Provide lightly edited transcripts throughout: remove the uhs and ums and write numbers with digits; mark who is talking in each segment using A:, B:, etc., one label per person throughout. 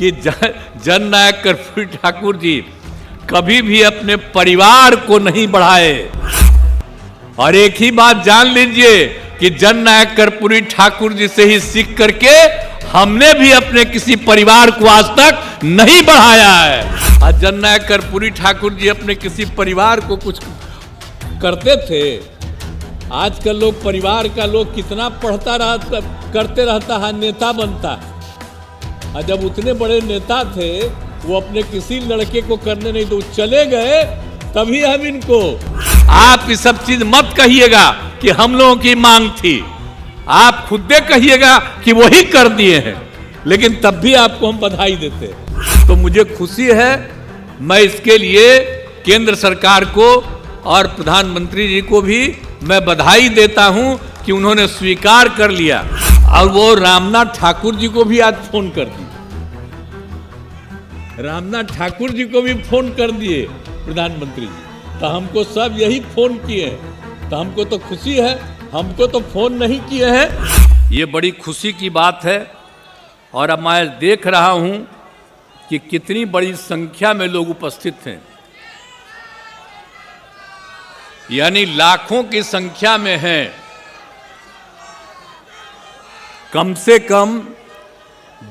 A: कि जननायक कर्पूरी ठाकुर जी कभी भी अपने परिवार को नहीं बढ़ाए। और एक ही बात जान लीजिए कि जननायक कर्पूरी ठाकुर जी से ही सीख करके हमने भी अपने किसी परिवार को आज तक नहीं बढ़ाया है। आज जननायक कर्पूरी ठाकुर जी अपने किसी परिवार को कुछ करते थे। आजकल लोग परिवार का लोग कितना करते रहता है, नेता बनता है। और जब उतने बड़े नेता थे वो अपने किसी लड़के को करने नहीं तो चले गए, तभी हम इनको। आप ये सब चीज मत कहिएगा कि हम लोगों की मांग थी, आप खुद कहिएगा कि वही कर दिए हैं, लेकिन तब भी आपको हम बधाई देते। तो मुझे खुशी है, मैं इसके लिए केंद्र सरकार को और प्रधानमंत्री जी को भी मैं बधाई देता हूं कि उन्होंने स्वीकार कर लिया। और वो रामनाथ ठाकुर जी को भी आज फोन कर दिए, रामनाथ ठाकुर जी को भी फोन कर दिए प्रधानमंत्री जी। तो हमको सब यही फोन किए हैं, तो हमको तो खुशी है, हमको तो फोन नहीं किए हैं। ये बड़ी खुशी की बात है। और अब मैं देख रहा हूं कि कितनी बड़ी संख्या में लोग उपस्थित हैं, यानी लाखों की संख्या में हैं। कम से कम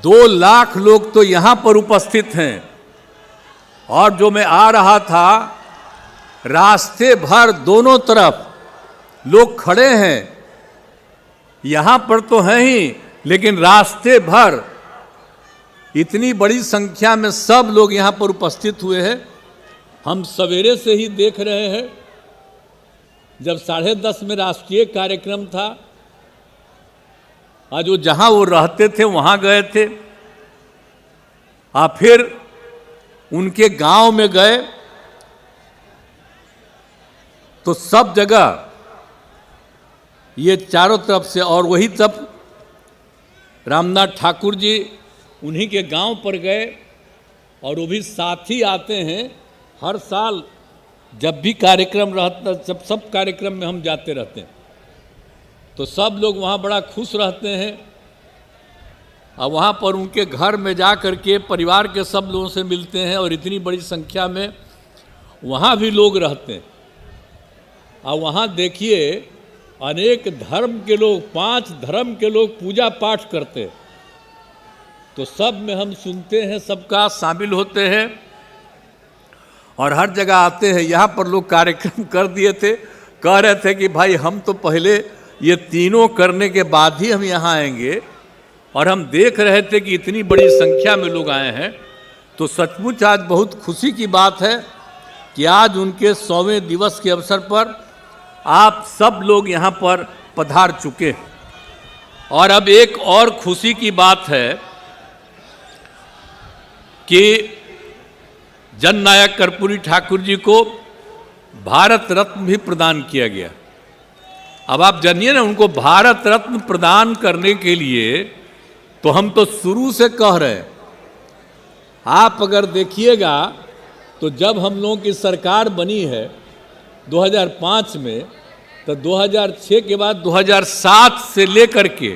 A: 2 लाख लोग तो यहां पर उपस्थित हैं। और जो मैं आ रहा था, रास्ते भर दोनों तरफ लोग खड़े हैं। यहां पर तो हैं ही, लेकिन रास्ते भर इतनी बड़ी संख्या में सब लोग यहां पर उपस्थित हुए हैं। हम सवेरे से ही देख रहे हैं, जब 10:30 में राष्ट्रीय कार्यक्रम था, आज वो जहां वो रहते थे वहां गए थे, फिर उनके गांव में गए, तो सब जगह ये चारों तरफ से, और वही तब रामनाथ ठाकुर जी उन्हीं के गांव पर गए। और वो भी साथ ही आते हैं हर साल, जब भी कार्यक्रम रहता, जब सब कार्यक्रम में हम जाते रहते हैं, तो सब लोग वहाँ बड़ा खुश रहते हैं। और वहाँ पर उनके घर में जा कर के परिवार के सब लोगों से मिलते हैं, और इतनी बड़ी संख्या में वहाँ भी लोग रहते हैं। और वहाँ देखिए अनेक धर्म के लोग, 5 धर्म के लोग पूजा पाठ करते हैं। तो सब में हम सुनते हैं, सबका शामिल होते हैं और हर जगह आते हैं। यहाँ पर लोग कार्यक्रम कर दिए थे, कह रहे थे कि भाई हम तो पहले ये तीनों करने के बाद ही हम यहाँ आएंगे। और हम देख रहे थे कि इतनी बड़ी संख्या में लोग आए हैं। तो सचमुच आज बहुत खुशी की बात है कि आज उनके 100वें दिवस के अवसर पर आप सब लोग यहाँ पर पधार चुके। और अब एक और खुशी की बात है कि जननायक कर्पूरी ठाकुर जी को भारत रत्न भी प्रदान किया गया। अब आप जानिए ना, उनको भारत रत्न प्रदान करने के लिए तो हम तो शुरू से कह रहे हैं। आप अगर देखिएगा तो जब हम लोगों की सरकार बनी है 2005 में, तो 2006 के बाद 2007 से लेकर के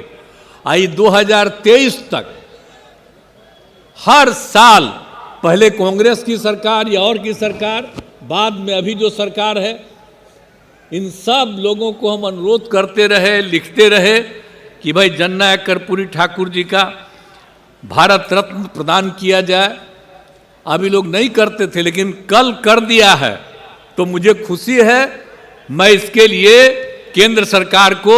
A: आई 2023 तक हर साल, पहले कांग्रेस की सरकार या और की सरकार, बाद में अभी जो सरकार है, इन सब लोगों को हम अनुरोध करते रहे, लिखते रहे कि भाई जननायक कर्पूरी ठाकुर जी का भारत रत्न प्रदान किया जाए। अभी लोग नहीं करते थे, लेकिन कल कर दिया है। तो मुझे खुशी है, मैं इसके लिए केंद्र सरकार को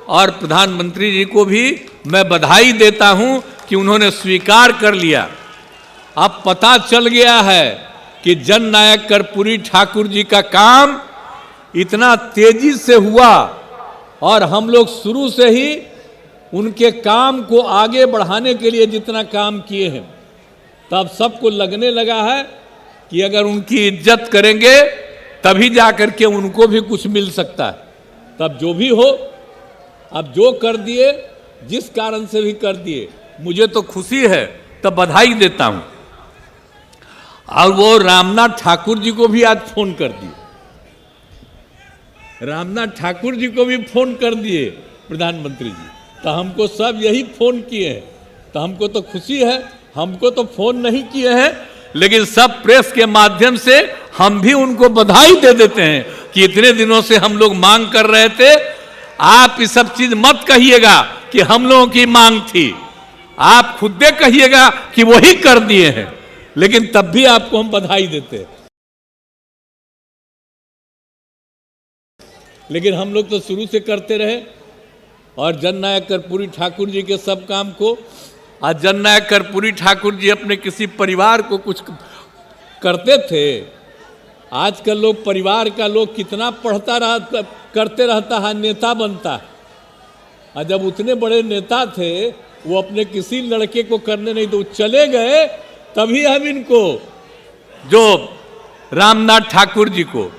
A: और प्रधानमंत्री जी को भी मैं बधाई देता हूं कि उन्होंने स्वीकार कर लिया। अब पता चल गया है कि जननायक कर्पूरी ठाकुर जी का काम इतना तेजी से हुआ, और हम लोग शुरू से ही उनके काम को आगे बढ़ाने के लिए जितना काम किए हैं, तब सबको लगने लगा है कि अगर उनकी इज्जत करेंगे तभी जा कर के उनको भी कुछ मिल सकता है। तब जो भी हो, अब जो कर दिए, जिस कारण से भी कर दिए, मुझे तो खुशी है, तब बधाई देता हूं। और वो रामनाथ ठाकुर जी को भी आज फोन कर दिए, रामनाथ ठाकुर जी को भी फोन कर दिए प्रधानमंत्री जी। तो हमको सब यही फोन किए हैं, तो हमको तो खुशी है, हमको तो फोन नहीं किए हैं, लेकिन सब प्रेस के माध्यम से हम भी उनको बधाई दे देते हैं कि इतने दिनों से हम लोग मांग कर रहे थे। आप ये सब चीज मत कहिएगा कि हम लोगों की मांग थी, आप खुद कहिएगा कि वही कर दिए हैं, लेकिन तब भी आपको हम बधाई देते हैं। लेकिन हम लोग तो शुरू से करते रहे, और जननायक कर्पूरी ठाकुर जी के सब काम को, आज जननायक कर्पूरी ठाकुर जी अपने किसी परिवार को कुछ करते थे। आजकल लोग परिवार का लोग कितना करते रहता है, नेता बनता है। और जब उतने बड़े नेता थे, वो अपने किसी लड़के को करने नहीं तो चले गए, तभी हम इनको, जो रामनाथ ठाकुर जी को,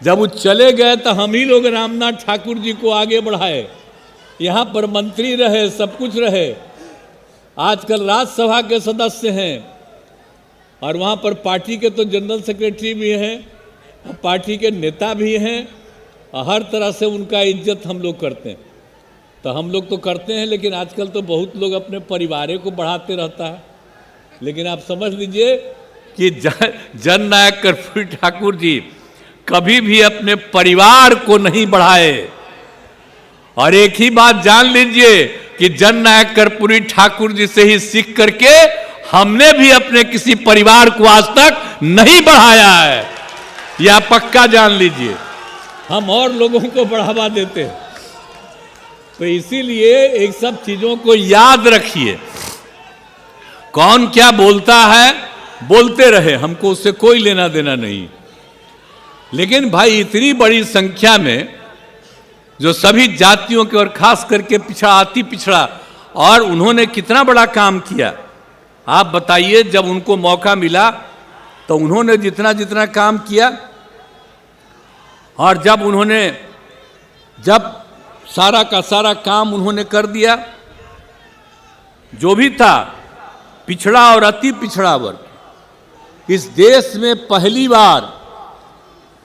A: जब वो चले गए तो हम ही लोग रामनाथ ठाकुर जी को आगे बढ़ाए। यहाँ पर मंत्री रहे, सब कुछ रहे, आजकल राज्यसभा के सदस्य हैं, और वहाँ पर पार्टी के तो जनरल सेक्रेटरी भी हैं, पार्टी के नेता भी हैं, और हर तरह से उनका इज्जत हम लोग करते हैं। तो हम लोग तो करते हैं, लेकिन आजकल तो बहुत लोग अपने परिवार को बढ़ाते रहता है। लेकिन आप समझ लीजिए कि जननायक कर्पूरी ठाकुर जी कभी भी अपने परिवार को नहीं बढ़ाए। और एक ही बात जान लीजिए कि जननायक कर्पूरी ठाकुर जी से ही सीख करके हमने भी अपने किसी परिवार को आज तक नहीं बढ़ाया है, यह पक्का जान लीजिए। हम और लोगों को बढ़ावा देते हैं। तो इसीलिए एक सब चीजों को याद रखिए। कौन क्या बोलता है, बोलते रहे, हमको उससे कोई लेना देना नहीं। लेकिन भाई इतनी बड़ी संख्या में जो सभी जातियों के, और खास करके पिछड़ा, अति पिछड़ा, और उन्होंने कितना बड़ा काम किया। आप बताइए, जब उनको मौका मिला तो उन्होंने जितना जितना काम किया, और जब सारा का सारा काम उन्होंने कर दिया, जो भी था पिछड़ा और अति पिछड़ा वर्ग, इस देश में पहली बार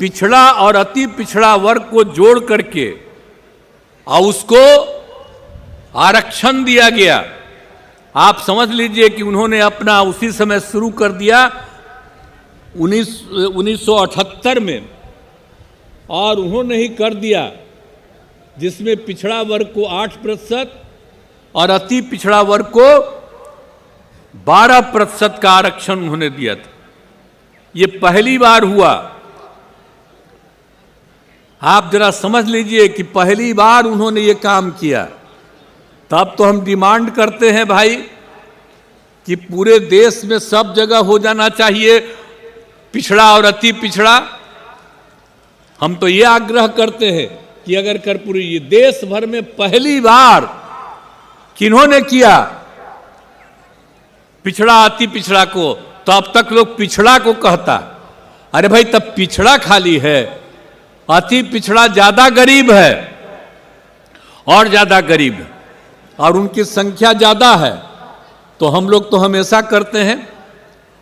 A: पिछड़ा और अति पिछड़ा वर्ग को जोड़ करके और उसको आरक्षण दिया गया। आप समझ लीजिए कि उन्होंने अपना उसी समय शुरू कर दिया 1978 में, और उन्होंने ही कर दिया, जिसमें पिछड़ा वर्ग को 8% और अति पिछड़ा वर्ग को 12% का आरक्षण उन्होंने दिया था। ये पहली बार हुआ। आप जरा समझ लीजिए कि पहली बार उन्होंने ये काम किया। तब तो हम डिमांड करते हैं भाई कि पूरे देश में सब जगह हो जाना चाहिए पिछड़ा और अति पिछड़ा। हम तो ये आग्रह करते हैं कि अगर कर्पूरी ये देश भर में पहली बार किन्होंने किया पिछड़ा अति पिछड़ा को, तो अब तक लोग पिछड़ा को कहता। अरे भाई, तब पिछड़ा खाली है, अति पिछड़ा ज्यादा गरीब है, और ज्यादा गरीब है, और उनकी संख्या ज्यादा है। तो हम लोग तो हमेशा करते हैं,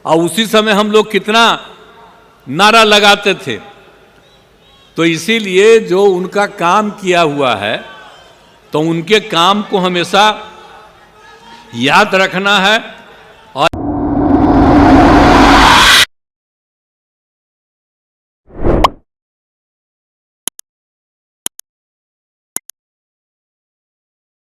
A: और उसी समय हम लोग कितना नारा लगाते थे। तो इसीलिए जो उनका काम किया हुआ है, तो उनके काम को हमेशा याद रखना है।